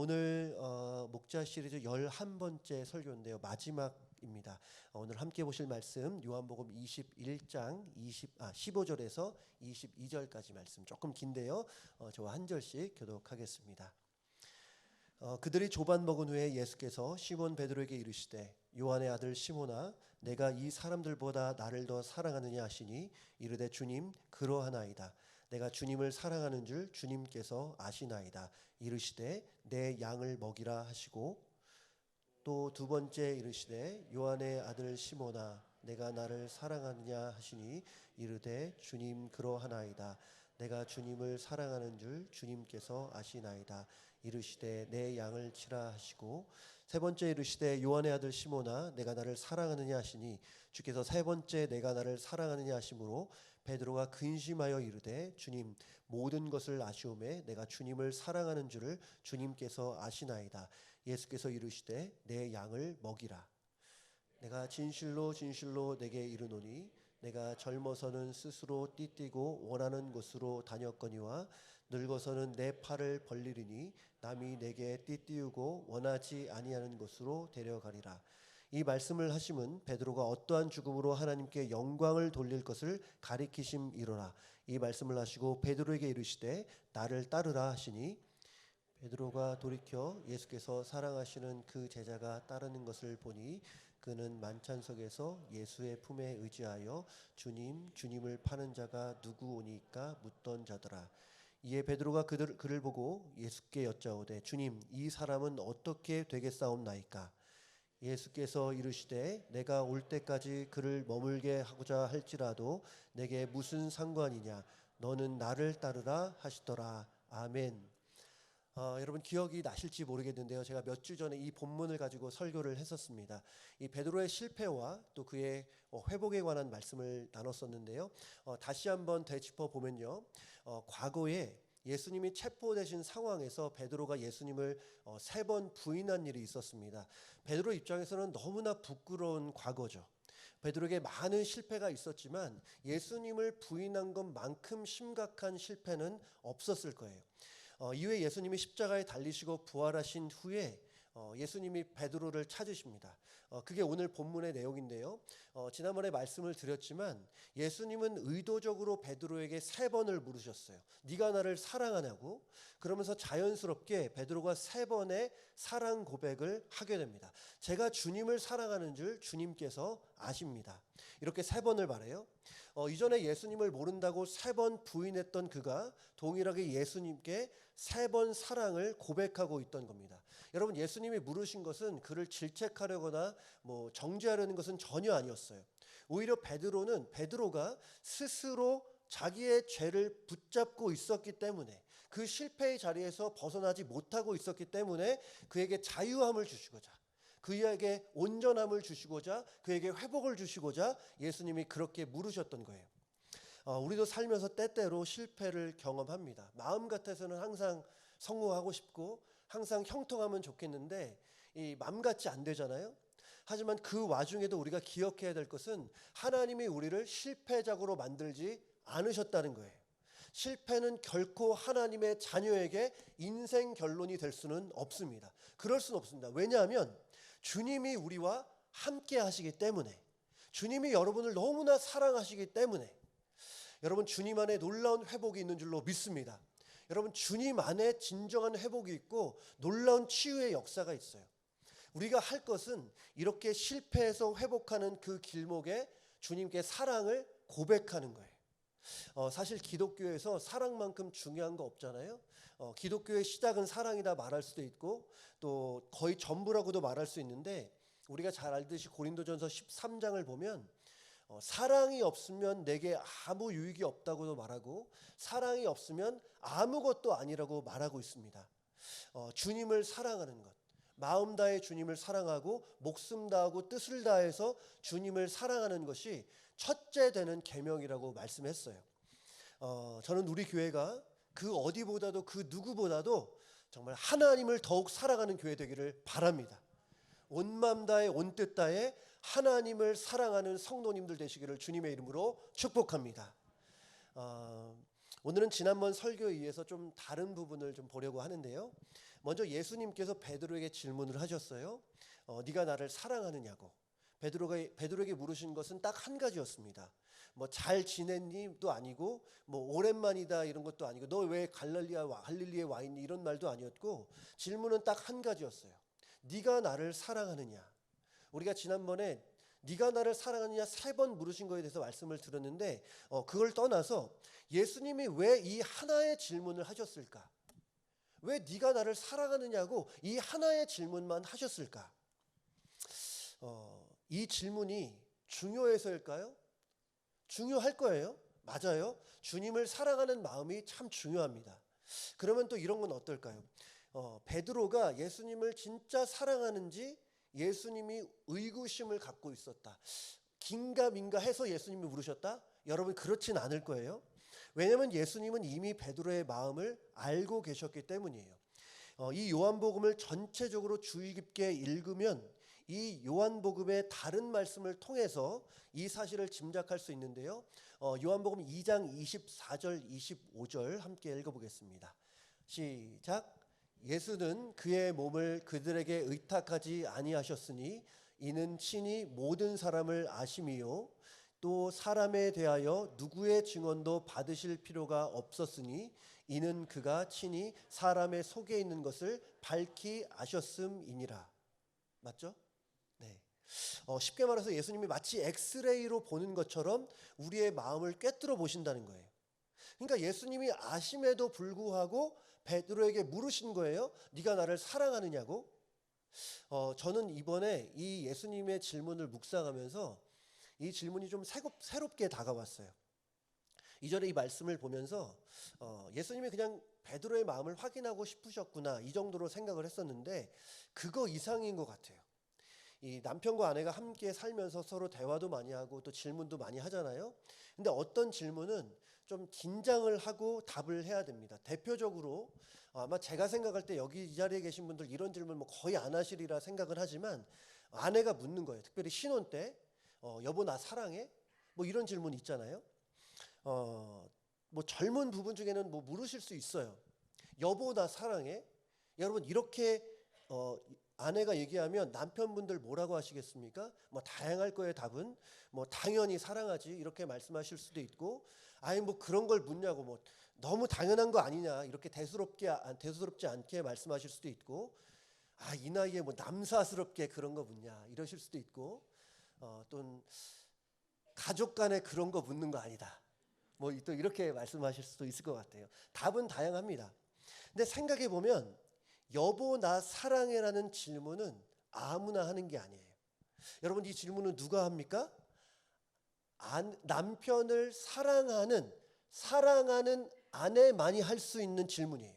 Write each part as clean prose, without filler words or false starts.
오늘 목자 시리즈 11번째 설교인데요. 마지막입니다. 오늘 함께 보실 말씀 요한복음 21장 15절에서 22절까지 말씀 조금 긴데요. 저와 한 절씩 교독하겠습니다. 그들이 조반 먹은 후에 예수께서 시몬 베드로에게 이르시되 요한의 아들 시몬아 내가 이 사람들보다 나를 더 사랑하느냐 하시니 이르되 주님 그러하나이다. 내가 주님을 사랑하는 줄 주님께서 아시나이다. 이르시되 내 양을 먹이라 하시고 또 두 번째 이르시되 요한의 아들 시몬아 내가 나를 사랑하느냐 하시니 이르되 주님 그러하나이다. 내가 주님을 사랑하는 줄 주님께서 아시나이다. 이르시되 내 양을 치라 하시고 세 번째 이르시되 요한의 아들 시몬아 내가 나를 사랑하느냐 하시니 주께서 세 번째 내가 나를 사랑하느냐 하심으로 베드로가 근심하여 이르되 주님 모든 것을 아시오매 내가 주님을 사랑하는 줄을 주님께서 아시나이다. 예수께서 이르시되 내 양을 먹이라. 내가 진실로 진실로 내게 이르노니 내가 젊어서는 스스로 띠뛰고 원하는 곳으로 다녔거니와 늙어서는 내 팔을 벌리리니 남이 내게 띠띠우고 원하지 아니하는 곳으로 데려가리라. 이 말씀을 하심은 베드로가 어떠한 죽음으로 하나님께 영광을 돌릴 것을 가리키심이로라. 이 말씀을 하시고 베드로에게 이르시되 나를 따르라 하시니 베드로가 돌이켜 예수께서 사랑하시는 그 제자가 따르는 것을 보니 그는 만찬석에서 예수의 품에 의지하여 주님을 파는 자가 누구오니까 묻던 자더라. 이에 베드로가 그를 보고 예수께 여짜오되 주님 이 사람은 어떻게 되겠사옵나이까? 예수께서 이르시되 내가 올 때까지 그를 머물게 하고자 할지라도 내게 무슨 상관이냐? 너는 나를 따르라 하시더라. 아멘. 여러분 기억이 나실지 모르겠는데요. 제가 몇 주 전에 이 본문을 가지고 설교를 했었습니다. 이 베드로의 실패와 또 그의 회복에 관한 말씀을 나눴었는데요. 다시 한번 되짚어 보면요. 과거에 예수님이 체포되신 상황에서 베드로가 예수님을 3번 부인한 일이 있었습니다. 베드로 입장에서는 너무나 부끄러운 과거죠. 베드로에게 많은 실패가 있었지만 예수님을 부인한 것만큼 심각한 실패는 없었을 거예요. 이후에 예수님이 십자가에 달리시고 부활하신 후에 예수님이 베드로를 찾으십니다. 그게 오늘 본문의 내용인데요. 지난번에 말씀을 드렸지만 예수님은 의도적으로 베드로에게 3번을 물으셨어요. 네가 나를 사랑하냐고. 그러면서 자연스럽게 베드로가 3번의 사랑 고백을 하게 됩니다. 제가 주님을 사랑하는 줄 주님께서 아십니다. 이렇게 3번을 말해요. 이전에 예수님을 모른다고 3번 부인했던 그가 동일하게 예수님께 3번 사랑을 고백하고 있던 겁니다. 여러분 예수님이 물으신 것은 그를 질책하려거나 정죄하려는 것은 전혀 아니었어요. 오히려 베드로가 스스로 자기의 죄를 붙잡고 있었기 때문에 그 실패의 자리에서 벗어나지 못하고 있었기 때문에 그에게 자유함을 주시고자 그에게 온전함을 주시고자 그에게 회복을 주시고자 예수님이 그렇게 물으셨던 거예요. 우리도 살면서 때때로 실패를 경험합니다. 마음 같아서는 항상 성공하고 싶고 항상 형통하면 좋겠는데 이 맘 같지 안 되잖아요. 하지만 그 와중에도 우리가 기억해야 될 것은 하나님이 우리를 실패작으로 만들지 않으셨다는 거예요. 실패는 결코 하나님의 자녀에게 인생 결론이 될 수는 없습니다. 그럴 수는 없습니다. 왜냐하면 주님이 우리와 함께 하시기 때문에, 주님이 여러분을 너무나 사랑하시기 때문에 여러분 주님 안에 놀라운 회복이 있는 줄로 믿습니다. 여러분 주님 안에 진정한 회복이 있고 놀라운 치유의 역사가 있어요. 우리가 할 것은 이렇게 실패해서 회복하는 그 길목에 주님께 사랑을 고백하는 거예요. 사실 기독교에서 사랑만큼 중요한 거 없잖아요. 기독교의 시작은 사랑이다 말할 수도 있고 또 거의 전부라고도 말할 수 있는데 우리가 잘 알듯이 고린도전서 13장을 보면 사랑이 없으면 내게 아무 유익이 없다고도 말하고 사랑이 없으면 아무것도 아니라고 말하고 있습니다. 주님을 사랑하는 것, 마음 다해 주님을 사랑하고 목숨 다하고 뜻을 다해서 주님을 사랑하는 것이 첫째 되는 계명이라고 말씀했어요. 저는 우리 교회가 그 어디보다도 그 누구보다도 정말 하나님을 더욱 사랑하는 교회 되기를 바랍니다. 온 마음 다해 온 뜻 다해 하나님을 사랑하는 성도님들 되시기를 주님의 이름으로 축복합니다. 오늘은 지난번 설교에 의해서 좀 다른 부분을 좀 보려고 하는데요. 먼저 예수님께서 베드로에게 질문을 하셨어요. 네가 나를 사랑하느냐고. 베드로에게 물으신 것은 딱 한 가지였습니다. 뭐 잘 지냈니?도 아니고 뭐 오랜만이다 이런 것도 아니고 너 왜 갈릴리에 와 있니 이런 말도 아니었고 질문은 딱 한 가지였어요. 네가 나를 사랑하느냐. 우리가 지난번에 네가 나를 사랑하느냐 3번 물으신 거에 대해서 말씀을 들었는데 그걸 떠나서 예수님이 왜 이 하나의 질문을 하셨을까? 왜 네가 나를 사랑하느냐고 이 하나의 질문만 하셨을까? 이 질문이 중요해서일까요? 중요할 거예요. 맞아요. 주님을 사랑하는 마음이 참 중요합니다. 그러면 또 이런 건 어떨까요? 베드로가 예수님을 진짜 사랑하는지 예수님이 의구심을 갖고 있었다. 긴가민가 해서 예수님이 물으셨다? 여러분 그렇진 않을 거예요. 왜냐하면 예수님은 이미 베드로의 마음을 알고 계셨기 때문이에요. 이 요한복음을 전체적으로 주의 깊게 읽으면 이 요한복음의 다른 말씀을 통해서 이 사실을 짐작할 수 있는데요. 요한복음 2장 24절 25절 함께 읽어보겠습니다. 시작. 예수는 그의 몸을 그들에게 의탁하지 아니하셨으니 이는 친히 모든 사람을 아심이요 또 사람에 대하여 누구의 증언도 받으실 필요가 없었으니 이는 그가 친히 사람의 속에 있는 것을 밝히 아셨음이니라. 맞죠? 네. 쉽게 말해서 예수님이 마치 엑스레이로 보는 것처럼 우리의 마음을 꿰뚫어 보신다는 거예요. 그러니까 예수님이 아심에도 불구하고 베드로에게 물으신 거예요. 네가 나를 사랑하느냐고. 저는 이번에 이 예수님의 질문을 묵상하면서 이 질문이 좀 새롭게 다가왔어요. 이전에 이 말씀을 보면서 예수님이 그냥 베드로의 마음을 확인하고 싶으셨구나 이 정도로 생각을 했었는데 그거 이상인 것 같아요. 이 남편과 아내가 함께 살면서 서로 대화도 많이 하고 또 질문도 많이 하잖아요. 근데 어떤 질문은 좀 긴장을 하고 답을 해야 됩니다. 대표적으로 아마 제가 생각할 때 여기 이 자리에 계신 분들 이런 질문 뭐 거의 안 하시리라 생각을 하지만 아내가 묻는 거예요. 특별히 신혼 때 여보 나 사랑해? 뭐 이런 질문 있잖아요. 뭐 젊은 부분 중에는 뭐 물으실 수 있어요. 여보 나 사랑해? 여러분 이렇게 아내가 얘기하면 남편분들 뭐라고 하시겠습니까? 뭐 다양할 거예요. 답은 뭐 당연히 사랑하지 이렇게 말씀하실 수도 있고 아니 뭐 그런 걸 묻냐고 뭐 너무 당연한 거 아니냐 이렇게 대수롭지 않게 말씀하실 수도 있고 이 나이에 뭐 남사스럽게 그런 거 묻냐 이러실 수도 있고 또 가족 간에 그런 거 묻는 거 아니다 뭐 또 이렇게 말씀하실 수도 있을 것 같아요. 답은 다양합니다. 근데 생각해 보면 여보 나 사랑해라는 질문은 아무나 하는 게 아니에요. 여러분 이 질문은 누가 합니까? 남편을 사랑하는 아내만이 할 수 있는 질문이에요.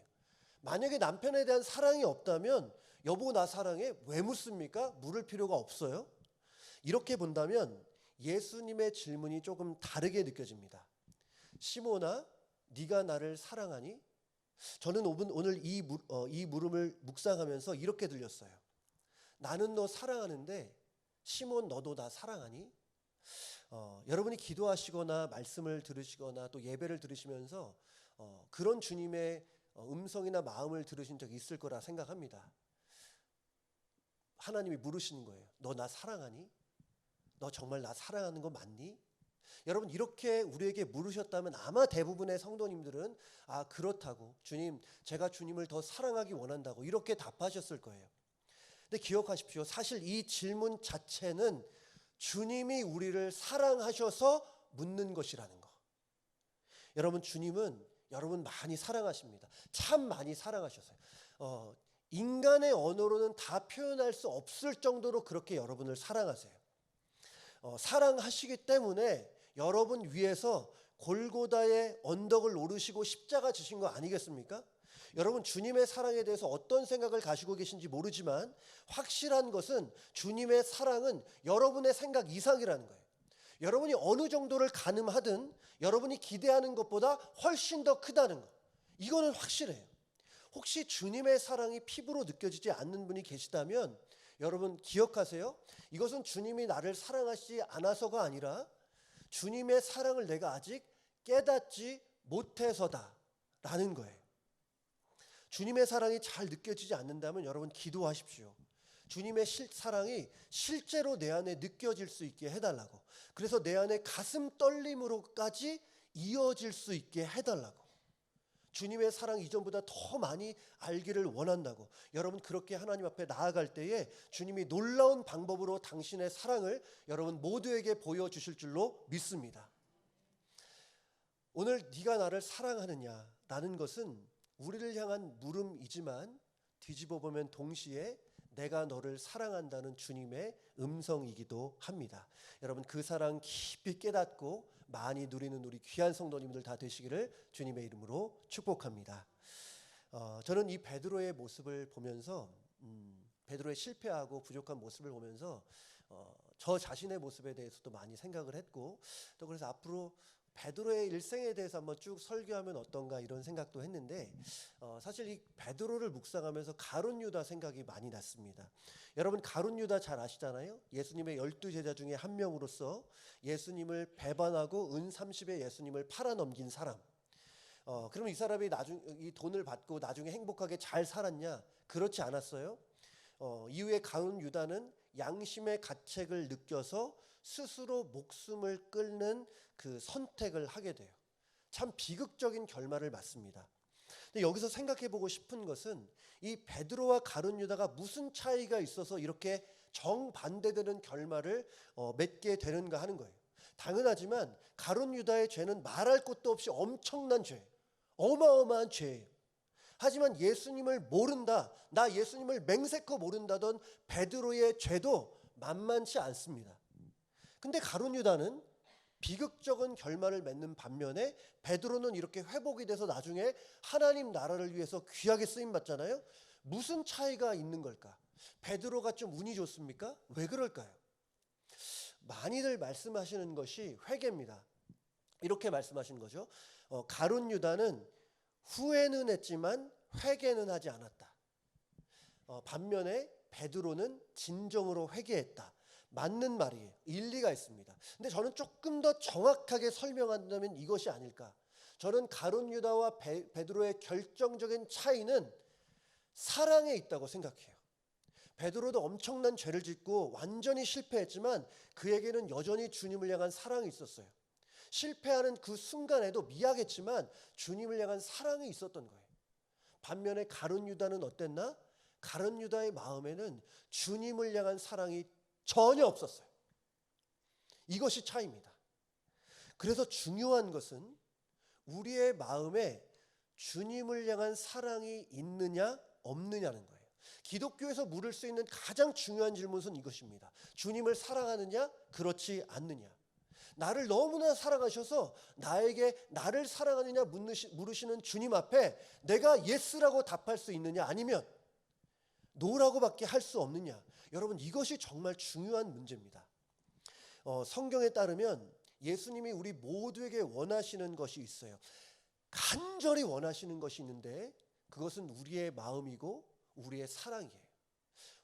만약에 남편에 대한 사랑이 없다면 여보 나 사랑해? 왜 묻습니까? 물을 필요가 없어요. 이렇게 본다면 예수님의 질문이 조금 다르게 느껴집니다. 시몬아 네가 나를 사랑하니? 저는 오늘 이 물음을 묵상하면서 이렇게 들렸어요. 나는 너 사랑하는데 시몬 너도 나 사랑하니? 여러분이 기도하시거나 말씀을 들으시거나 또 예배를 들으시면서 그런 주님의 음성이나 마음을 들으신 적이 있을 거라 생각합니다. 하나님이 물으시는 거예요. 너 나 사랑하니? 너 정말 나 사랑하는 거 맞니? 여러분 이렇게 우리에게 물으셨다면 아마 대부분의 성도님들은 그렇다고 주님 제가 주님을 더 사랑하기 원한다고 이렇게 답하셨을 거예요. 근데 기억하십시오. 사실 이 질문 자체는 주님이 우리를 사랑하셔서 묻는 것이라는 거. 여러분 주님은 여러분 많이 사랑하십니다. 참 많이 사랑하셨어요. 인간의 언어로는 다 표현할 수 없을 정도로 그렇게 여러분을 사랑하세요. 사랑하시기 때문에 여러분 위해서 골고다의 언덕을 오르시고 십자가 지신 거 아니겠습니까? 여러분 주님의 사랑에 대해서 어떤 생각을 가지고 계신지 모르지만 확실한 것은 주님의 사랑은 여러분의 생각 이상이라는 거예요. 여러분이 어느 정도를 가늠하든 여러분이 기대하는 것보다 훨씬 더 크다는 거. 이거는 확실해요. 혹시 주님의 사랑이 피부로 느껴지지 않는 분이 계시다면 여러분 기억하세요. 이것은 주님이 나를 사랑하시지 않아서가 아니라 주님의 사랑을 내가 아직 깨닫지 못해서다라는 거예요. 주님의 사랑이 잘 느껴지지 않는다면 여러분 기도하십시오. 주님의 사랑이 실제로 내 안에 느껴질 수 있게 해달라고. 그래서 내 안에 가슴 떨림으로까지 이어질 수 있게 해달라고. 주님의 사랑 이전보다 더 많이 알기를 원한다고. 여러분 그렇게 하나님 앞에 나아갈 때에 주님이 놀라운 방법으로 당신의 사랑을 여러분 모두에게 보여주실 줄로 믿습니다. 오늘 네가 나를 사랑하느냐라는 것은 우리를 향한 물음이지만 뒤집어 보면 동시에 내가 너를 사랑한다는 주님의 음성이기도 합니다. 여러분 그 사랑 깊이 깨닫고 많이 누리는 우리 귀한 성도님들 다 되시기를 주님의 이름으로 축복합니다. 저는 이 베드로의 모습을 보면서 베드로의 실패하고 부족한 모습을 보면서 저 자신의 모습에 대해서도 많이 생각을 했고 또 그래서 앞으로 베드로의 일생에 대해서 한번 쭉 설교하면 어떤가 이런 생각도 했는데 사실 이 베드로를 묵상하면서 가룟 유다 생각이 많이 났습니다. 여러분 가룟 유다 잘 아시잖아요. 예수님의 12제자 중에 한 명으로서 예수님을 배반하고 은 30에 예수님을 팔아넘긴 사람. 그럼 이 사람이 이 돈을 받고 나중에 행복하게 잘 살았냐? 그렇지 않았어요. 이후에 가룟 유다는 양심의 가책을 느껴서 스스로 목숨을 끊는 그 선택을 하게 돼요. 참 비극적인 결말을 맞습니다. 근데 여기서 생각해 보고 싶은 것은 이 베드로와 가룟 유다가 무슨 차이가 있어서 이렇게 정반대되는 결말을 맺게 되는가 하는 거예요. 당연하지만 가룟 유다의 죄는 말할 것도 없이 엄청난 죄, 어마어마한 죄예요. 하지만 예수님을 모른다, 나 예수님을 맹세코 모른다던 베드로의 죄도 만만치 않습니다. 근데 가룟 유다는 비극적인 결말을 맺는 반면에 베드로는 이렇게 회복이 돼서 나중에 하나님 나라를 위해서 귀하게 쓰임 받잖아요. 무슨 차이가 있는 걸까? 베드로가 좀 운이 좋습니까? 왜 그럴까요? 많이들 말씀하시는 것이 회개입니다. 이렇게 말씀하시는 거죠. 가룟 유다는 후회는 했지만 회개는 하지 않았다. 반면에 베드로는 진정으로 회개했다. 맞는 말이에요. 일리가 있습니다. 근데 저는 조금 더 정확하게 설명한다면 이것이 아닐까. 저는 가룟 유다와 베드로의 결정적인 차이는 사랑에 있다고 생각해요. 베드로도 엄청난 죄를 짓고 완전히 실패했지만 그에게는 여전히 주님을 향한 사랑이 있었어요. 실패하는 그 순간에도 미약했지만 주님을 향한 사랑이 있었던 거예요. 반면에 가룟 유다는 어땠나? 가룟 유다의 마음에는 주님을 향한 사랑이 전혀 없었어요. 이것이 차이입니다. 그래서 중요한 것은 우리의 마음에 주님을 향한 사랑이 있느냐 없느냐는 거예요. 기독교에서 물을 수 있는 가장 중요한 질문은 이것입니다. 주님을 사랑하느냐 그렇지 않느냐. 나를 너무나 사랑하셔서 나에게 나를 사랑하느냐 물으시는 주님 앞에 내가 예스라고 답할 수 있느냐 아니면 노라고밖에 할 수 없느냐. 여러분 이것이 정말 중요한 문제입니다. 성경에 따르면 예수님이 우리 모두에게 원하시는 것이 있어요. 간절히 원하시는 것이 있는데 그것은 우리의 마음이고 우리의 사랑이에요.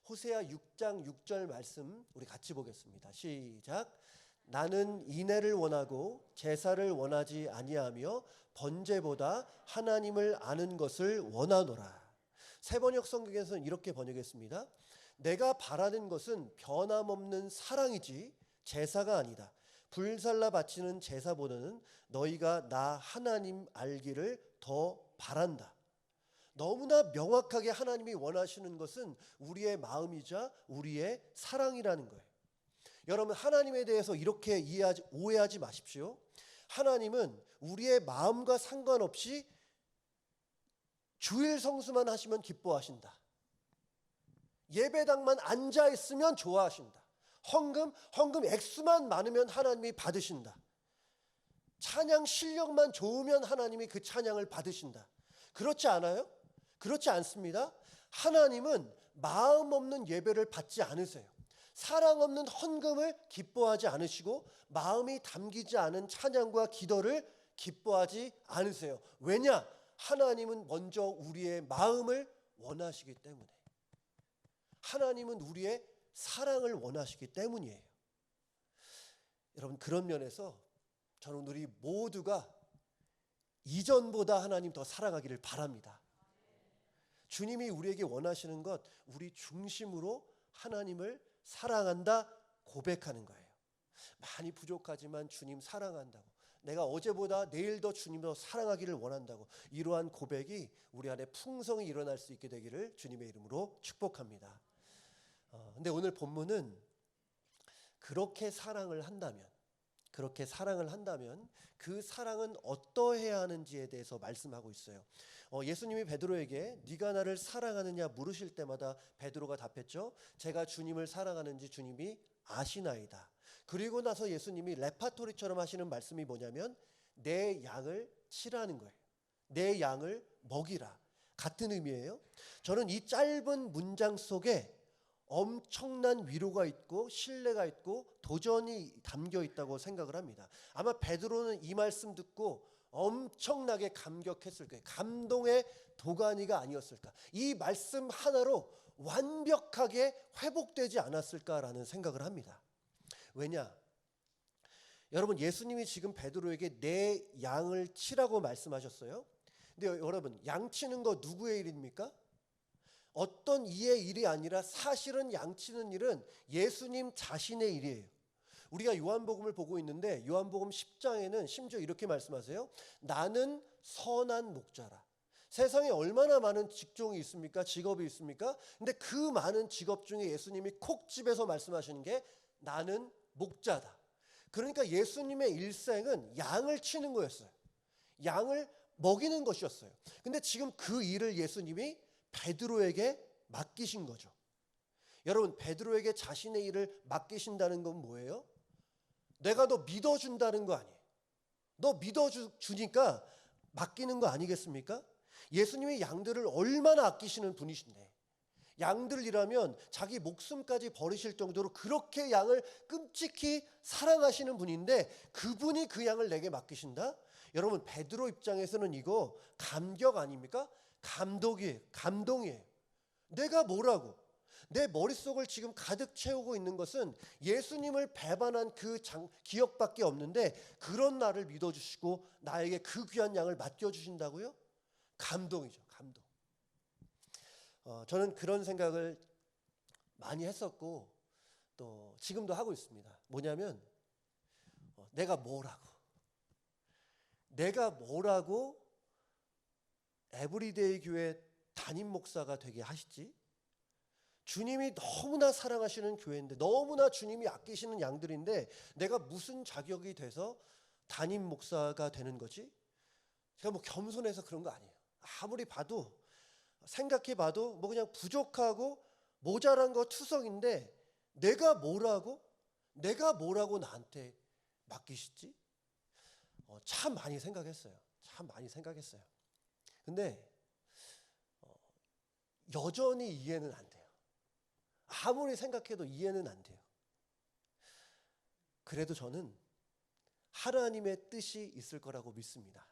호세아 6장 6절 말씀 우리 같이 보겠습니다. 시작. 나는 인애를 원하고 제사를 원하지 아니하며 번제보다 하나님을 아는 것을 원하노라. 새번역 성경에서는 이렇게 번역했습니다. 내가 바라는 것은 변함없는 사랑이지 제사가 아니다. 불살라 바치는 제사보다는 너희가 나 하나님 알기를 더 바란다. 너무나 명확하게 하나님이 원하시는 것은 우리의 마음이자 우리의 사랑이라는 거예요. 여러분 하나님에 대해서 이렇게 오해하지 마십시오. 하나님은 우리의 마음과 상관없이 주일 성수만 하시면 기뻐하신다. 예배당만 앉아 있으면 좋아하신다. 헌금 액수만 많으면 하나님이 받으신다. 찬양 실력만 좋으면 하나님이 그 찬양을 받으신다. 그렇지 않아요? 그렇지 않습니다. 하나님은 마음 없는 예배를 받지 않으세요. 사랑 없는 헌금을 기뻐하지 않으시고 마음이 담기지 않은 찬양과 기도를 기뻐하지 않으세요. 왜냐? 하나님은 먼저 우리의 마음을 원하시기 때문에. 하나님은 우리의 사랑을 원하시기 때문이에요. 여러분 그런 면에서 저는 우리 모두가 이전보다 하나님 더 사랑하기를 바랍니다. 주님이 우리에게 원하시는 것, 우리 중심으로 하나님을 사랑한다 고백하는 거예요. 많이 부족하지만 주님 사랑한다고, 내가 어제보다 내일 더 주님 더 사랑하기를 원한다고, 이러한 고백이 우리 안에 풍성히 일어날 수 있게 되기를 주님의 이름으로 축복합니다. 근데 오늘 본문은 그렇게 사랑을 한다면 그 사랑은 어떠해야 하는지에 대해서 말씀하고 있어요. 예수님이 베드로에게 네가 나를 사랑하느냐 물으실 때마다 베드로가 답했죠. 제가 주님을 사랑하는지 주님이 아시나이다. 그리고 나서 예수님이 레파토리처럼 하시는 말씀이 뭐냐면 내 양을 치라는 거예요. 내 양을 먹이라. 같은 의미예요. 저는 이 짧은 문장 속에 엄청난 위로가 있고 신뢰가 있고 도전이 담겨 있다고 생각을 합니다. 아마 베드로는 이 말씀 듣고 엄청나게 감격했을 거예요. 감동의 도가니가 아니었을까. 이 말씀 하나로 완벽하게 회복되지 않았을까라는 생각을 합니다. 왜냐? 여러분, 예수님이 지금 베드로에게 내 양을 치라고 말씀하셨어요. 근데 여러분, 양 치는 거 누구의 일입니까? 어떤 이의 일이 아니라 사실은 양치는 일은 예수님 자신의 일이에요. 우리가 요한복음을 보고 있는데 요한복음 10장에는 심지어 이렇게 말씀하세요. 나는 선한 목자라. 세상에 얼마나 많은 직종이 있습니까? 직업이 있습니까? 근데 그 많은 직업 중에 예수님이 콕 집에서 말씀하시는 게 나는 목자다. 그러니까 예수님의 일생은 양을 치는 거였어요. 양을 먹이는 것이었어요. 근데 지금 그 일을 예수님이 베드로에게 맡기신 거죠. 여러분, 베드로에게 자신의 일을 맡기신다는 건 뭐예요? 내가 너 믿어준다는 거 아니에요. 너 믿어주니까 맡기는 거 아니겠습니까? 예수님이 양들을 얼마나 아끼시는 분이신데, 양들이라면 자기 목숨까지 버리실 정도로 그렇게 양을 끔찍히 사랑하시는 분인데 그분이 그 양을 내게 맡기신다? 여러분, 베드로 입장에서는 이거 감격 아닙니까? 감동이에요. 내가 뭐라고? 내 머릿속을 지금 가득 채우고 있는 것은 예수님을 배반한 그 기억밖에 없는데 그런 나를 믿어주시고 나에게 그 귀한 양을 맡겨주신다고요? 감동이죠, 감동. 저는 그런 생각을 많이 했었고 또 지금도 하고 있습니다. 뭐냐면 내가 뭐라고 에브리데이 교회 담임 목사가 되게 하시지? 주님이 너무나 사랑하시는 교회인데 너무나 주님이 아끼시는 양들인데 내가 무슨 자격이 돼서 담임 목사가 되는 거지? 제가 뭐 겸손해서 그런 거 아니에요. 아무리 봐도 생각해 봐도 뭐 그냥 부족하고 모자란 거 투성인데 내가 뭐라고 나한테 맡기시지? 참 많이 생각했어요. 근데 여전히 이해는 안 돼요. 아무리 생각해도 이해는 안 돼요. 그래도 저는 하나님의 뜻이 있을 거라고 믿습니다.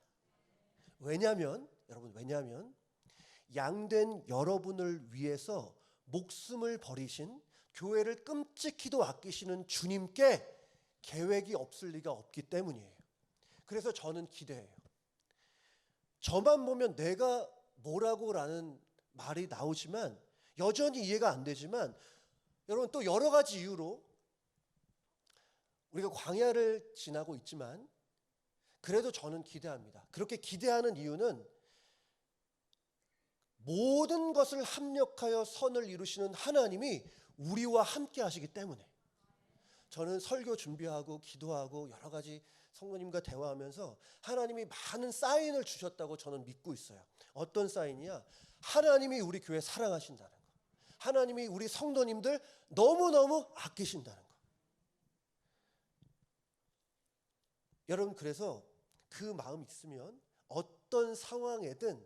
왜냐하면 양된 여러분을 위해서 목숨을 버리신, 교회를 끔찍히도 아끼시는 주님께 계획이 없을 리가 없기 때문이에요. 그래서 저는 기대해요. 저만 보면 내가 뭐라고라는 말이 나오지만 여전히 이해가 안 되지만 여러분, 또 여러 가지 이유로 우리가 광야를 지나고 있지만 그래도 저는 기대합니다. 그렇게 기대하는 이유는 모든 것을 합력하여 선을 이루시는 하나님이 우리와 함께 하시기 때문에. 저는 설교 준비하고 기도하고 여러 가지 성도님과 대화하면서 하나님이 많은 사인을 주셨다고 저는 믿고 있어요. 어떤 사인이야? 하나님이 우리 교회 사랑하신다는 거, 하나님이 우리 성도님들 너무너무 아끼신다는 거. 여러분, 그래서 그 마음 있으면 어떤 상황에든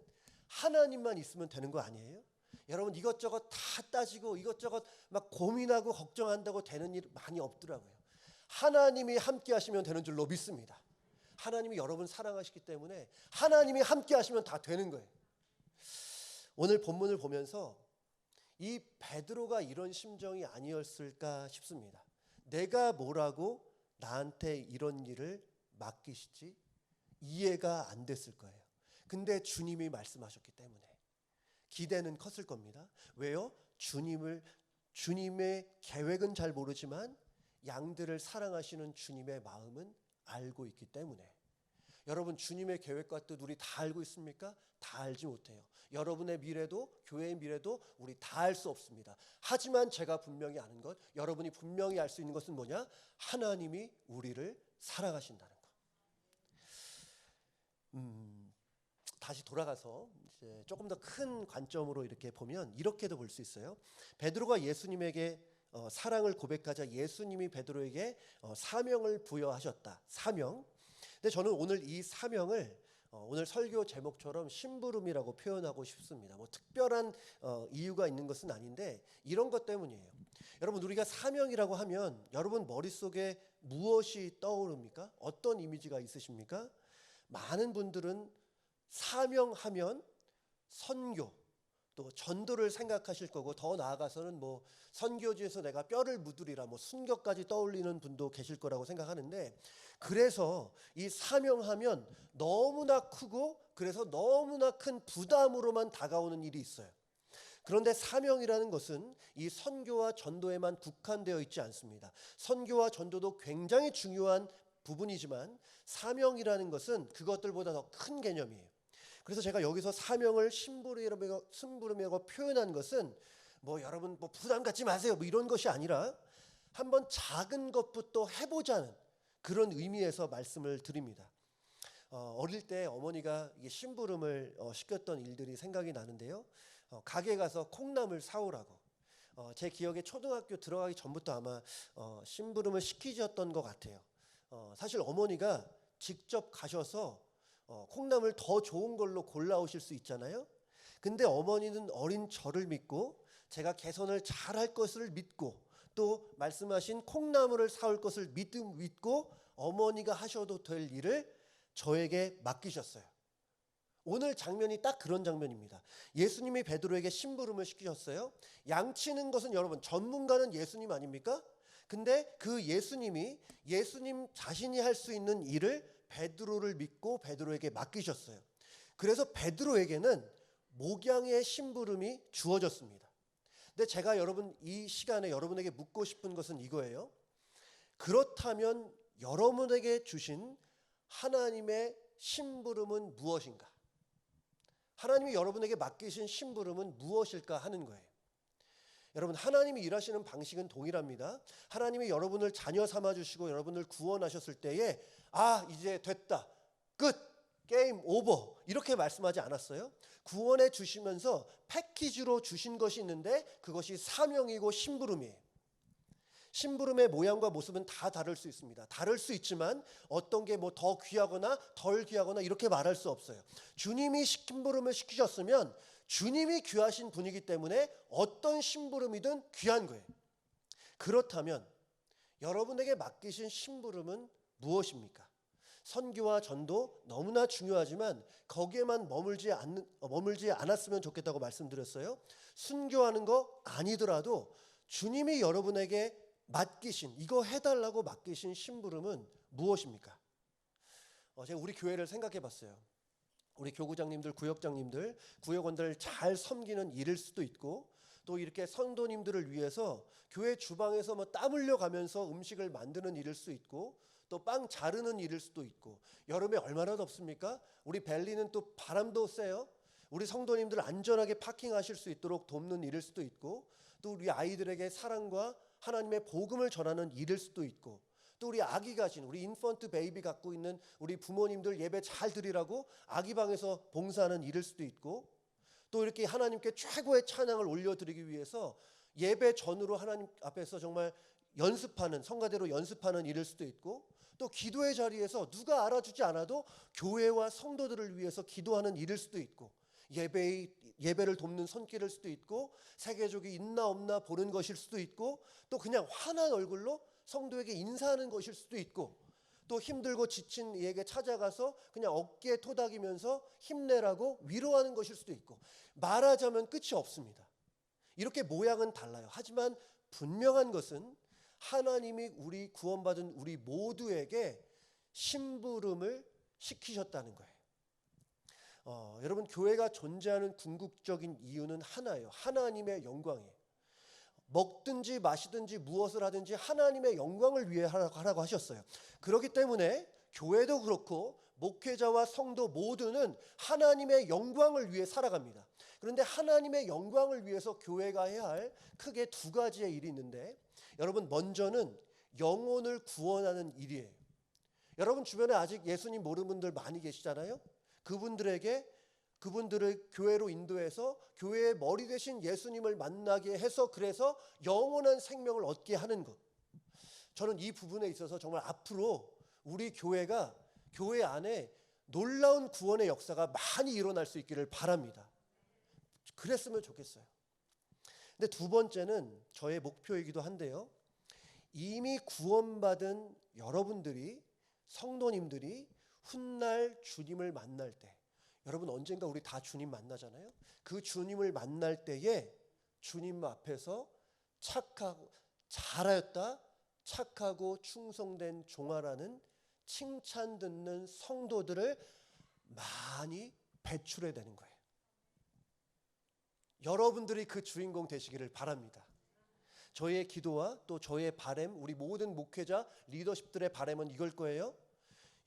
하나님만 있으면 되는 거 아니에요? 여러분, 이것저것 다 따지고 이것저것 막 고민하고 걱정한다고 되는 일 많이 없더라고요. 하나님이 함께 하시면 되는 줄로 믿습니다. 하나님이 여러분 사랑하시기 때문에 하나님이 함께 하시면 다 되는 거예요. 오늘 본문을 보면서 이 베드로가 이런 심정이 아니었을까 싶습니다. 내가 뭐라고 나한테 이런 일을 맡기시지? 이해가 안 됐을 거예요. 근데 주님이 말씀하셨기 때문에 기대는 컸을 겁니다. 왜요? 주님의 계획은 잘 모르지만 양들을 사랑하시는 주님의 마음은 알고 있기 때문에. 여러분, 주님의 계획과 뜻 우리 다 알고 있습니까? 다 알지 못해요. 여러분의 미래도, 교회의 미래도 우리 다 알 수 없습니다. 하지만 제가 분명히 아는 것, 여러분이 분명히 알 수 있는 것은 뭐냐? 하나님이 우리를 사랑하신다는 것. 다시 돌아가서 이제 조금 더 큰 관점으로 이렇게 보면 이렇게도 볼 수 있어요. 베드로가 예수님에게 사랑을 고백하자 예수님이 베드로에게 사명을 부여하셨다. 사명. 근데 저는 오늘 이 사명을 오늘 설교 제목처럼 심부름이라고 표현하고 싶습니다. 뭐 특별한 이유가 있는 것은 아닌데 이런 것 때문이에요. 여러분, 우리가 사명이라고 하면 여러분 머릿속에 무엇이 떠오릅니까? 어떤 이미지가 있으십니까? 많은 분들은 사명하면 선교, 또 전도를 생각하실 거고, 더 나아가서는 뭐 선교지에서 내가 뼈를 묻으리라, 뭐 순교까지 떠올리는 분도 계실 거라고 생각하는데, 그래서 이 사명하면 너무나 크고 그래서 너무나 큰 부담으로만 다가오는 일이 있어요. 그런데 사명이라는 것은 이 선교와 전도에만 국한되어 있지 않습니다. 선교와 전도도 굉장히 중요한 부분이지만 사명이라는 것은 그것들보다 더 큰 개념이에요. 그래서 제가 여기서 사명을 심부름이라고 표현한 것은 뭐 여러분 뭐 부담 갖지 마세요, 뭐 이런 것이 아니라 한번 작은 것부터 해보자는 그런 의미에서 말씀을 드립니다. 어릴 때 어머니가 심부름을 시켰던 일들이 생각이 나는데요. 가게 가서 콩나물 사오라고. 제 기억에 초등학교 들어가기 전부터 아마 심부름을 시키셨던 것 같아요. 사실 어머니가 직접 가셔서 콩나물 더 좋은 걸로 골라오실 수 있잖아요. 근데 어머니는 어린 저를 믿고 제가 개선을 잘할 것을 믿고 또 말씀하신 콩나물을 사올 것을 믿고 어머니가 하셔도 될 일을 저에게 맡기셨어요. 오늘 장면이 딱 그런 장면입니다. 예수님이 베드로에게 심부름을 시키셨어요. 양치는 것은 여러분 전문가는 예수님 아닙니까? 근데 그 예수님이 예수님 자신이 할 수 있는 일을 베드로를 믿고 베드로에게 맡기셨어요. 그래서 베드로에게는 목양의 심부름이 주어졌습니다. 근데 제가 여러분 이 시간에 여러분에게 묻고 싶은 것은 이거예요. 그렇다면 여러분에게 주신 하나님의 심부름은 무엇인가? 하나님이 여러분에게 맡기신 심부름은 무엇일까 하는 거예요. 여러분, 하나님이 일하시는 방식은 동일합니다. 하나님이 여러분을 자녀 삼아주시고 여러분을 구원하셨을 때에 이제 됐다, 끝, 게임 오버 이렇게 말씀하지 않았어요? 구원해 주시면서 패키지로 주신 것이 있는데 그것이 사명이고 심부름이에요. 심부름의 모양과 모습은 다 다를 수 있습니다. 다를 수 있지만 어떤 게 뭐 더 귀하거나 덜 귀하거나 이렇게 말할 수 없어요. 주님이 심부름을 시키셨으면 주님이 귀하신 분이기 때문에 어떤 심부름이든 귀한 거예요. 그렇다면 여러분에게 맡기신 심부름은 무엇입니까? 선교와 전도 너무나 중요하지만 거기에만 머물지 않았으면 좋겠다고 말씀드렸어요. 순교하는 거 아니더라도 주님이 여러분에게 맡기신, 이거 해달라고 맡기신 심부름은 무엇입니까? 제가 우리 교회를 생각해 봤어요. 우리 교구장님들, 구역장님들, 구역원들을 잘 섬기는 일일 수도 있고 또 이렇게 성도님들을 위해서 교회 주방에서 뭐 땀 흘려가면서 음식을 만드는 일일 수 있고 또 빵 자르는 일일 수도 있고 여름에 얼마나 덥습니까? 우리 벨리는 또 바람도 세요. 우리 성도님들 안전하게 파킹하실 수 있도록 돕는 일일 수도 있고 또 우리 아이들에게 사랑과 하나님의 복음을 전하는 일일 수도 있고 또 우리 아기 가진 우리 인펀트 베이비 갖고 있는 우리 부모님들 예배 잘 드리라고 아기방에서 봉사하는 일일 수도 있고 또 이렇게 하나님께 최고의 찬양을 올려드리기 위해서 예배 전으로 하나님 앞에서 정말 연습하는, 성가대로 연습하는 일일 수도 있고 또 기도의 자리에서 누가 알아주지 않아도 교회와 성도들을 위해서 기도하는 일일 수도 있고 예배를 돕는 손길일 수도 있고 세계적이 있나 없나 보는 것일 수도 있고 또 그냥 환한 얼굴로 성도에게 인사하는 것일 수도 있고 또 힘들고 지친 이에게 찾아가서 그냥 어깨에 토닥이면서 힘내라고 위로하는 것일 수도 있고 말하자면 끝이 없습니다. 이렇게 모양은 달라요. 하지만 분명한 것은 하나님이 우리 구원받은 우리 모두에게 심부름을 시키셨다는 거예요. 여러분, 교회가 존재하는 궁극적인 이유는 하나예요. 하나님의 영광이에요. 먹든지 마시든지 무엇을 하든지 하나님의 영광을 위해 하라고 하셨어요. 그렇기 때문에 교회도 그렇고 목회자와 성도 모두는 하나님의 영광을 위해 살아갑니다. 그런데 하나님의 영광을 위해서 교회가 해야 할 크게 두 가지의 일이 있는데, 여러분, 먼저는 영혼을 구원하는 일이에요. 여러분 주변에 아직 예수님 모르는 분들 많이 계시잖아요. 그분들을 교회로 인도해서 교회의 머리 되신 예수님을 만나게 해서, 그래서 영원한 생명을 얻게 하는 것. 저는 이 부분에 있어서 정말 앞으로 우리 교회가 교회 안에 놀라운 구원의 역사가 많이 일어날 수 있기를 바랍니다. 그랬으면 좋겠어요. 근데 두 번째는 저의 목표이기도 한데요, 이미 구원받은 여러분들이, 성도님들이 훗날 주님을 만날 때, 여러분 언젠가 우리 다 주님 만나잖아요. 그 주님을 만날 때에 주님 앞에서 착하고 잘하였다, 착하고 충성된 종아라는 칭찬 듣는 성도들을 많이 배출해야 되는 거예요. 여러분들이 그 주인공 되시기를 바랍니다. 저의 기도와 또 저의 바람, 우리 모든 목회자, 리더십들의 바람은 이걸 거예요.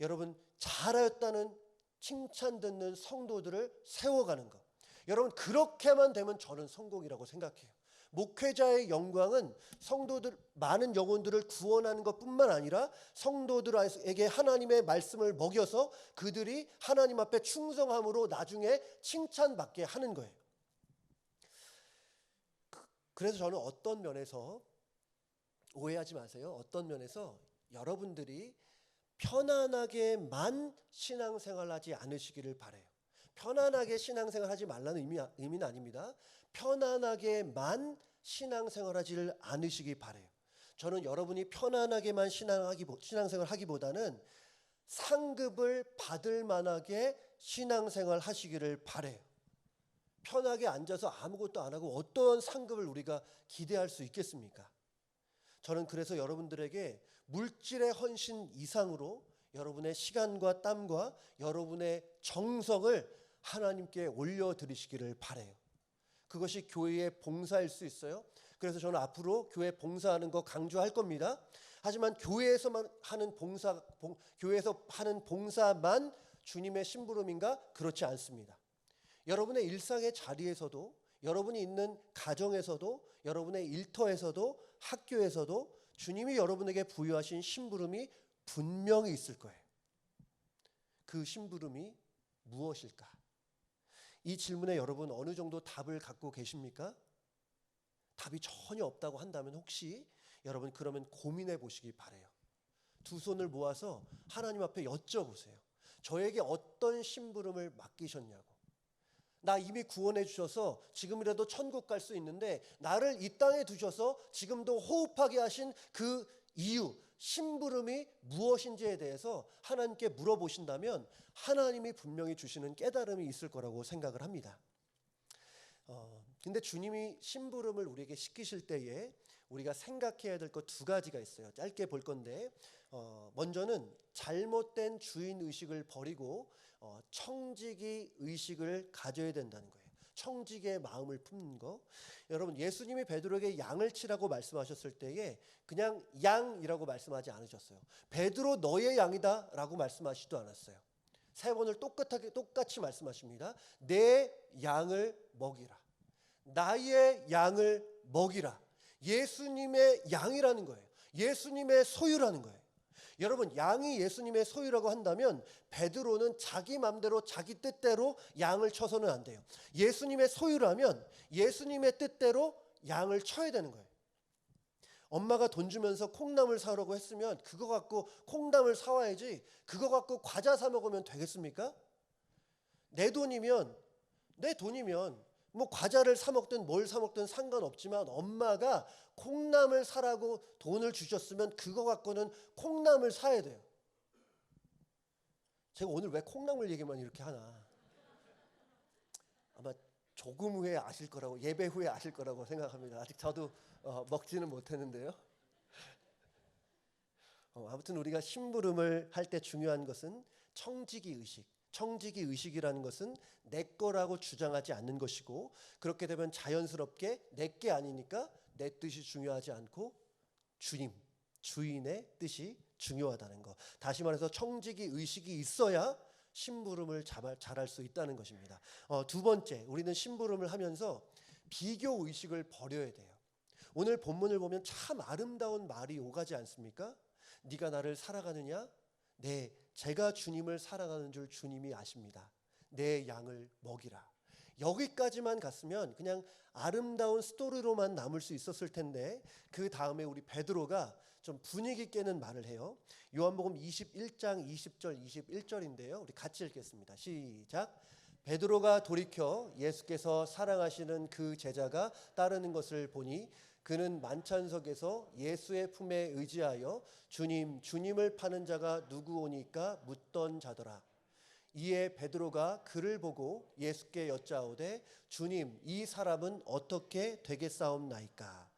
여러분, 잘하였다는 칭찬 듣는 성도들을 세워가는 것. 여러분, 그렇게만 되면 저는 성공이라고 생각해요. 목회자의 영광은 성도들, 많은 영혼들을 구원하는 것뿐만 아니라 성도들에게 하나님의 말씀을 먹여서 그들이 하나님 앞에 충성함으로 나중에 칭찬받게 하는 거예요. 그래서 저는 어떤 면에서, 오해하지 마세요, 어떤 면에서 여러분들이 편안하게만 신앙생활하지 않으시기를 바라요. 편안하게 신앙생활하지 말라는 의미는 아닙니다. 편안하게만 신앙생활하지를 않으시기 바라요. 저는 여러분이 편안하게만 신앙생활하기보다는 상급을 받을 만하게 신앙생활하시기를 바라요. 편하게 앉아서 아무것도 안 하고 어떤 상급을 우리가 기대할 수 있겠습니까? 저는 그래서 여러분들에게 물질의 헌신 이상으로 여러분의 시간과 땀과 여러분의 정성을 하나님께 올려드리시기를 바라요. 그것이 교회의 봉사일 수 있어요. 그래서 저는 앞으로 교회 봉사하는 거 강조할 겁니다. 하지만 교회에서 하는 봉사만 주님의 심부름인가? 그렇지 않습니다. 여러분의 일상의 자리에서도, 여러분이 있는 가정에서도, 여러분의 일터에서도, 학교에서도 주님이 여러분에게 부여하신 심부름이 분명히 있을 거예요. 그 심부름이 무엇일까? 이 질문에 여러분 어느 정도 답을 갖고 계십니까? 답이 전혀 없다고 한다면 혹시 여러분 그러면 고민해 보시기 바라요. 두 손을 모아서 하나님 앞에 여쭤보세요. 저에게 어떤 심부름을 맡기셨냐고. 나 이미 구원해 주셔서 지금이라도 천국 갈 수 있는데 나를 이 땅에 두셔서 지금도 호흡하게 하신 그 이유, 심부름이 무엇인지에 대해서 하나님께 물어보신다면 하나님이 분명히 주시는 깨달음이 있을 거라고 생각을 합니다. 근데 주님이 심부름을 우리에게 시키실 때에 우리가 생각해야 될 것 두 가지가 있어요. 짧게 볼 건데, 먼저는 잘못된 주인 의식을 버리고 청지기 의식을 가져야 된다는 거예요. 청지기의 마음을 품는 거. 여러분, 예수님이 베드로에게 양을 치라고 말씀하셨을 때에 그냥 양이라고 말씀하지 않으셨어요. 베드로 너의 양이다 라고 말씀하시지도 않았어요. 세 번을 똑같이 말씀하십니다. 내 양을 먹이라. 나의 양을 먹이라. 예수님의 양이라는 거예요. 예수님의 소유라는 거예요. 여러분, 양이 예수님의 소유라고 한다면 베드로는 자기 맘대로 자기 뜻대로 양을 쳐서는 안 돼요. 예수님의 소유라면 예수님의 뜻대로 양을 쳐야 되는 거예요. 엄마가 돈 주면서 콩나물 사오라고 했으면 그거 갖고 콩나물 사와야지, 그거 갖고 과자 사 먹으면 되겠습니까? 내 돈이면 뭐 과자를 사 먹든 뭘 사 먹든 상관없지만 엄마가 콩나물 사라고 돈을 주셨으면 그거 갖고는 콩나물 사야 돼요. 제가 오늘 왜 콩나물 얘기만 이렇게 하나? 아마 조금 후에 아실 거라고, 예배 후에 아실 거라고 생각합니다. 아직 저도 먹지는 못했는데요. 아무튼 우리가 심부름을 할 때 중요한 것은 청지기 의식, 청지기 의식이라는 것은 내 거라고 주장하지 않는 것이고, 그렇게 되면 자연스럽게 내 게 아니니까 내 뜻이 중요하지 않고 주인의 뜻이 중요하다는 것. 다시 말해서 청지기 의식이 있어야 심부름을 잘할 수 있다는 것입니다. 두 번째, 우리는 심부름을 하면서 비교 의식을 버려야 돼요. 오늘 본문을 보면 참 아름다운 말이 오가지 않습니까? 네가 나를 사랑하느냐? 네, 제가 주님을 사랑하는 줄 주님이 아십니다. 내 양을 먹이라. 여기까지만 갔으면 그냥 아름다운 스토리로만 남을 수 있었을 텐데, 그 다음에 우리 베드로가 좀 분위기 깨는 말을 해요. 요한복음 21장 20절 21절인데요. 우리 같이 읽겠습니다. 시작. 베드로가 돌이켜 예수께서 사랑하시는 그 제자가 따르는 것을 보니 그는 만찬석에서 예수의 품에 의지하여 주님을 파는 자가 누구오니까 묻던 자더라. 이에 베드로가 그를 보고 예수께 여짜오되 주님, 이 사람은 어떻게 되겠사옵나이까?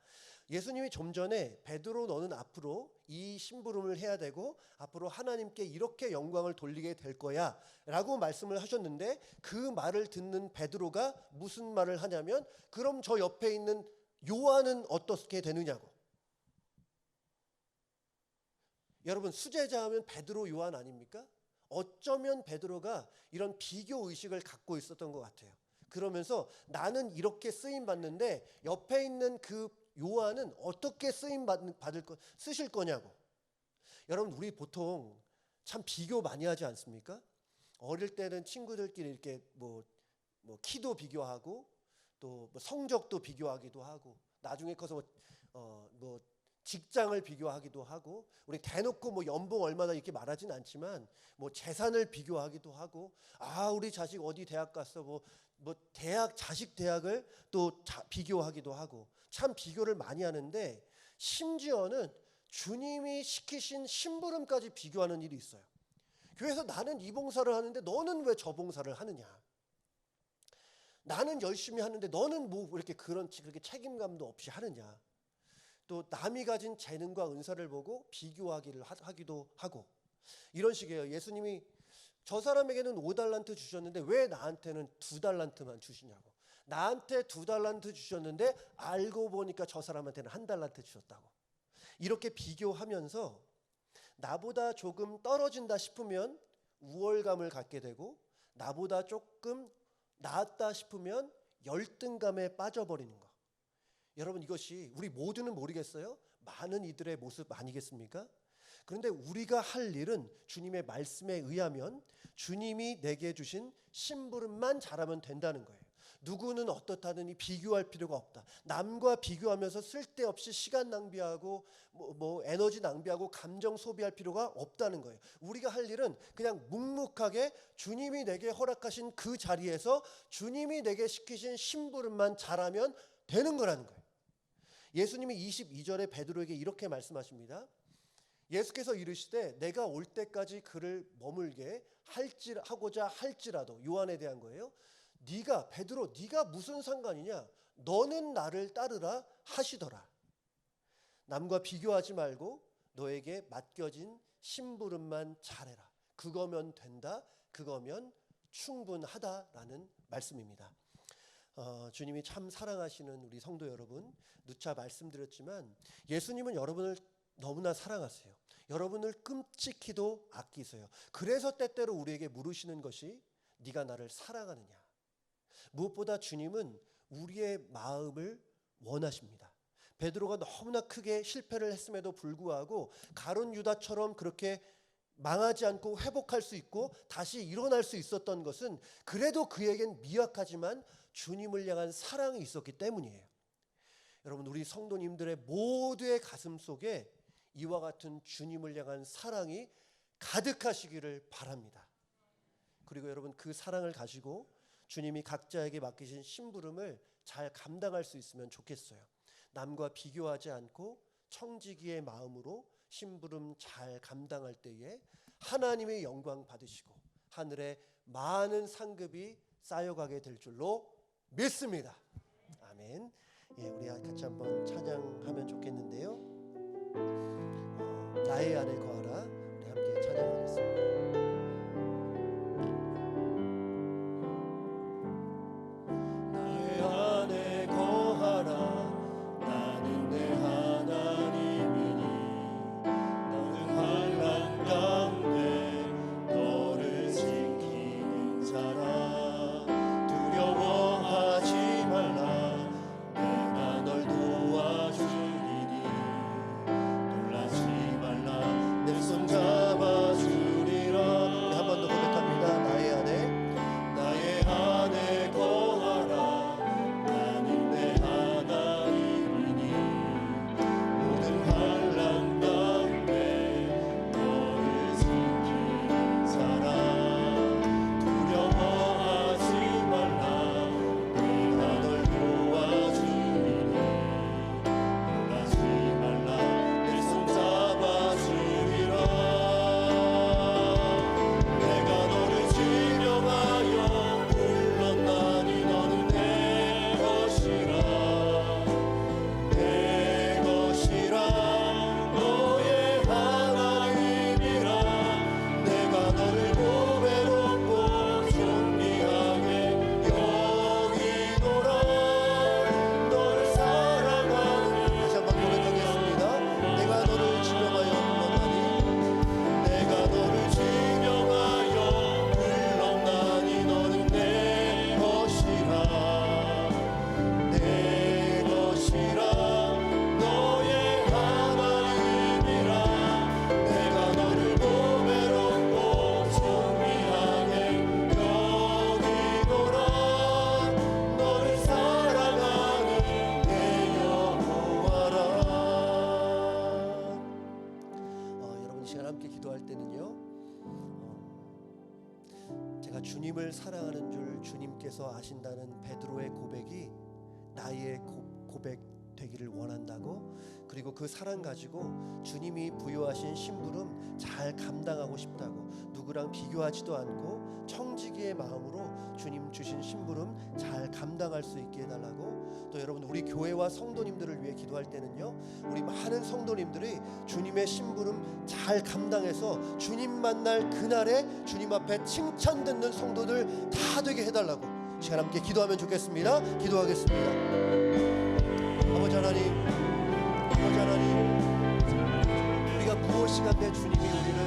예수님이 좀 전에 베드로, 너는 앞으로 이 심부름을 해야 되고 앞으로 하나님께 이렇게 영광을 돌리게 될 거야 라고 말씀을 하셨는데, 그 말을 듣는 베드로가 무슨 말을 하냐면, 그럼 저 옆에 있는 요한은 어떻게 되느냐고. 여러분, 수제자 하면 베드로, 요한 아닙니까? 어쩌면 베드로가 이런 비교 의식을 갖고 있었던 것 같아요. 그러면서 나는 이렇게 쓰임 받는데 옆에 있는 그 요한은 어떻게 쓰실 거냐고. 여러분, 우리 보통 참 비교 많이 하지 않습니까? 어릴 때는 친구들끼리 이렇게 뭐 키도 비교하고 또 뭐 성적도 비교하기도 하고, 나중에 커서 뭐 직장을 비교하기도 하고, 우리 대놓고 뭐 연봉 얼마나 이렇게 말하진 않지만 뭐 재산을 비교하기도 하고, 우리 자식 어디 대학 갔어, 뭐 대학, 자식 대학을 또 비교하기도 하고, 참 비교를 많이 하는데, 심지어는 주님이 시키신 심부름까지 비교하는 일이 있어요. 교회에서 나는 이 봉사를 하는데 너는 왜 저 봉사를 하느냐? 나는 열심히 하는데 너는 뭐 이렇게 그렇게 책임감도 없이 하느냐? 또 남이 가진 재능과 은사를 보고 하기도 하고, 이런 식이에요. 예수님이 저 사람에게는 5달란트 주셨는데 왜 나한테는 2달란트만 주시냐고. 나한테 2달란트 주셨는데 알고 보니까 저 사람한테는 1달란트 주셨다고. 이렇게 비교하면서 나보다 조금 떨어진다 싶으면 우월감을 갖게 되고, 나보다 조금 낫다 싶으면 열등감에 빠져버리는 거. 여러분, 이것이 우리 모두는 모르겠어요? 많은 이들의 모습 아니겠습니까? 그런데 우리가 할 일은 주님의 말씀에 의하면 주님이 내게 주신 심부름만 잘하면 된다는 거예요. 누구는 어떻다느니 비교할 필요가 없다. 남과 비교하면서 쓸데없이 시간 낭비하고 뭐 에너지 낭비하고 감정 소비할 필요가 없다는 거예요. 우리가 할 일은 그냥 묵묵하게 주님이 내게 허락하신 그 자리에서 주님이 내게 시키신 심부름만 잘하면 되는 거라는 거예요. 예수님이 22절에 베드로에게 이렇게 말씀하십니다. 예수께서 이르시되 내가 올 때까지 그를 머물게 하고자 할지라도, 요한에 대한 거예요. 베드로, 네가 무슨 상관이냐? 너는 나를 따르라 하시더라. 남과 비교하지 말고 너에게 맡겨진 심부름만 잘해라. 그거면 된다. 그거면 충분하다라는 말씀입니다. 주님이 참 사랑하시는 우리 성도 여러분, 누차 말씀드렸지만 예수님은 여러분을 너무나 사랑하세요. 여러분을 끔찍히도 아끼세요. 그래서 때때로 우리에게 물으시는 것이 네가 나를 사랑하느냐. 무엇보다 주님은 우리의 마음을 원하십니다. 베드로가 너무나 크게 실패를 했음에도 불구하고 가룟 유다처럼 그렇게 망하지 않고 회복할 수 있고 다시 일어날 수 있었던 것은 그래도 그에겐 미약하지만 주님을 향한 사랑이 있었기 때문이에요. 여러분, 우리 성도님들의 모두의 가슴 속에 이와 같은 주님을 향한 사랑이 가득하시기를 바랍니다. 그리고 여러분, 그 사랑을 가지고 주님이 각자에게 맡기신 심부름을 잘 감당할 수 있으면 좋겠어요. 남과 비교하지 않고 청지기의 마음으로 심부름 잘 감당할 때에 하나님의 영광 받으시고 하늘에 많은 상급이 쌓여가게 될 줄로 믿습니다. 아멘. 우리 같이 한번 찬양하면 좋겠는데요. 나의 안에 거하라. 우리 함께 찬양하겠습니다. 시간 함께 기도할 때는요, 제가 주님을 사랑하는 줄 주님께서 아신다는 베드로의 고백이 나의 고백 되기를 원한다고, 그리고 그 사랑 가지고 주님이 부여하신 심부름 잘 감당하고 싶다고, 누구랑 비교하지도 않고 청지기의 마음으로 주님 주신 심부름 잘 감당할 수 있게 해달라고, 또 여러분 우리 교회와 성도님들을 위해 기도할 때는요, 우리 많은 성도님들이 주님의 심부름 잘 감당해서 주님 만날 그날에 주님 앞에 칭찬 듣는 성도들 다 되게 해달라고 시간 함께 기도하면 좋겠습니다. 기도하겠습니다. 아버지 하나님, 우리가 무엇이간데 주님이 우리를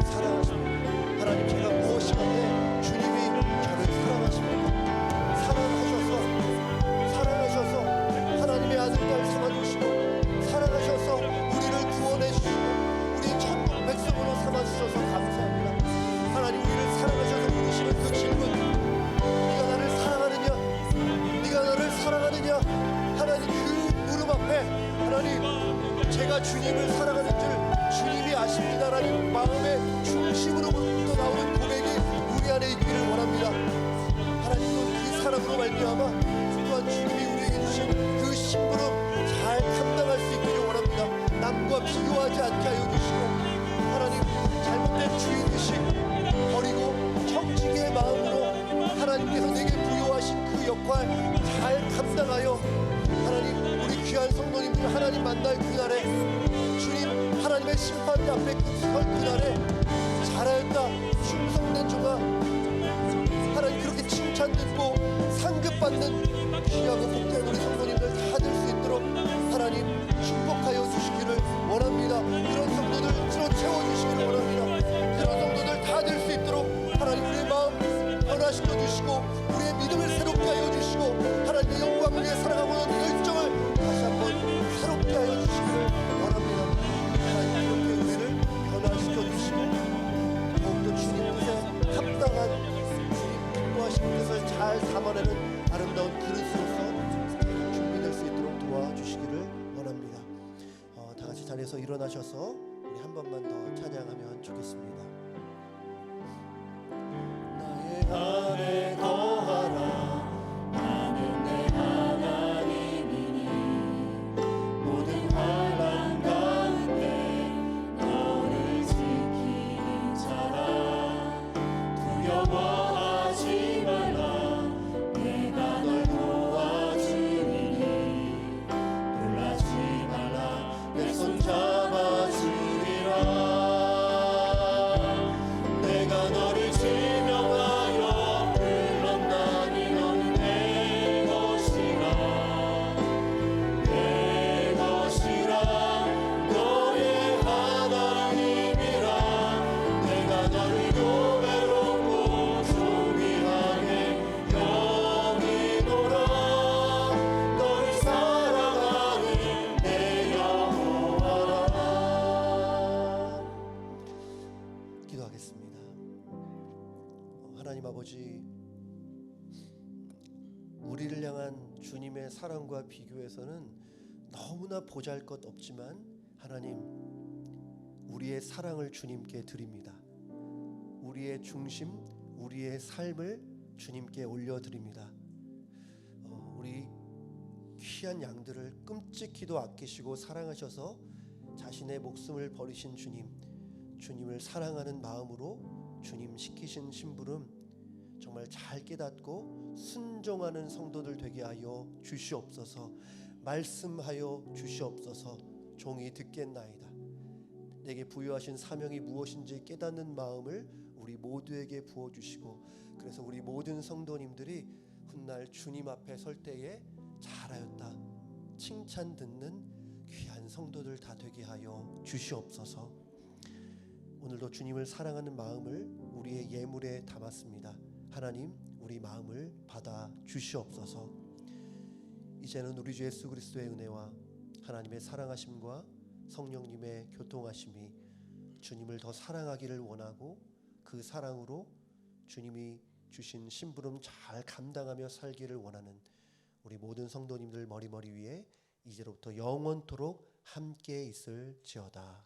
사랑하십니까? 하나님, 제가 무엇이간데 주님이 저를 사랑하십니까? 사랑하셔서 하나님의 아들 딸 삼아주시고, 사랑하셔서 우리를 구원해 주시고 우리 천국 백성으로 삼아주셔서 감사합니다. 하나님, 우리를 사랑하셔서 물으시는 그 질문, 네가 나를 사랑하느냐? 네가 나를 사랑하느냐? 하나님, 그 물음 앞에 하나님, 제가 주님을 사랑하는 줄 주님이 아십니다라는 마음의 중심으로부터 나오는 고백이 우리 안에 있기를 원합니다. 하나님, 그 사랑으로 말미암아 또한 주님이 우리에게 주신 그 심부름 잘 감당할 수 있기를 원합니다. 남과 비교하지 않게 하여 주시고, 하나님, 잘못된 주인의식 버리고 청지기의 마음으로 하나님께서 내게 부여하신 그 역할 잘 감당하여, 하나님, 우리 귀한 성도님들 하나님 만날 그날에, 주님 하나님의 심판 앞에 설 그날에 잘하였다, 충성된 종아, 하나님 그렇게 칭찬 듣고 상급받는 귀하고 복된 우리 성도님들 다 될 수 있도록 하나님 축복하여 주시기를 원합니다. 그런 성도들 채워주시기를 원합니다. 그런 성도들 다 될 수 있도록 하나님 우리의 마음 변화시켜 주시고, 우리의 믿음을 새롭게 하여 주시고, 하나님의 영광을 위해 살아가고는 열정을 다시 한번 새롭게 하여 주시기를 원합니다. 하나님, 그렇게 우리를 변화시켜 주시고 더욱더 주님 뜻에 합당한, 주님 기뻐하신 뜻을 잘 담아내는 아름다운 그릇으로서 준비될 수 있도록 도와주시기를 원합니다. 다 같이 자리에서 일어나셔서 우리 한 번만 더 찬양하면 좋겠습니다. 나의 안에 거하라, 나는 내 하나님이니 모든 환난 가운데 너를 지키는 자라. 두려워하지 말라, 내가 널 도와주리니 놀라지 말라, 내 손 잡아주리라. 내가 너를 지명하여 불렀나니 너는 내 것이라, 내 것이라, 너의 하나님이라. 내가 너를 교배롭고 존귀하게 여기노라. 너를 사랑하는 내 여호와라. 기도하겠습니다. 하나님 아버지, 우리를 향한 주님의 사랑과 비교해서는 너무나 보잘것없지만, 하나님, 우리의 사랑을 주님께 드립니다. 우리의 중심, 우리의 삶을 주님께 올려드립니다. 우리 귀한 양들을 끔찍히도 아끼시고 사랑하셔서 자신의 목숨을 버리신 주님을 사랑하는 마음으로 주님 시키신 심부름 정말 잘 깨닫고 순종하는 성도들 되게 하여 주시옵소서. 말씀하여 주시옵소서. 종이 듣겠나이다. 내게 부여하신 사명이 무엇인지 깨닫는 마음을 우리 모두에게 부어주시고, 그래서 우리 모든 성도님들이 훗날 주님 앞에 설 때에 잘하였다 칭찬 듣는 귀한 성도들 다 되게 하여 주시옵소서. 오늘도 주님을 사랑하는 마음을 우리의 예물에 담았습니다. 하나님, 우리 마음을 받아 주시옵소서. 이제는 우리 주 예수 그리스도의 은혜와 하나님의 사랑하심과 성령님의 교통하심이 주님을 더 사랑하기를 원하고, 그 사랑으로 주님이 주신 심부름 잘 감당하며 살기를 원하는 우리 모든 성도님들 머리 위에 이제로부터 영원토록 함께 있을지어다.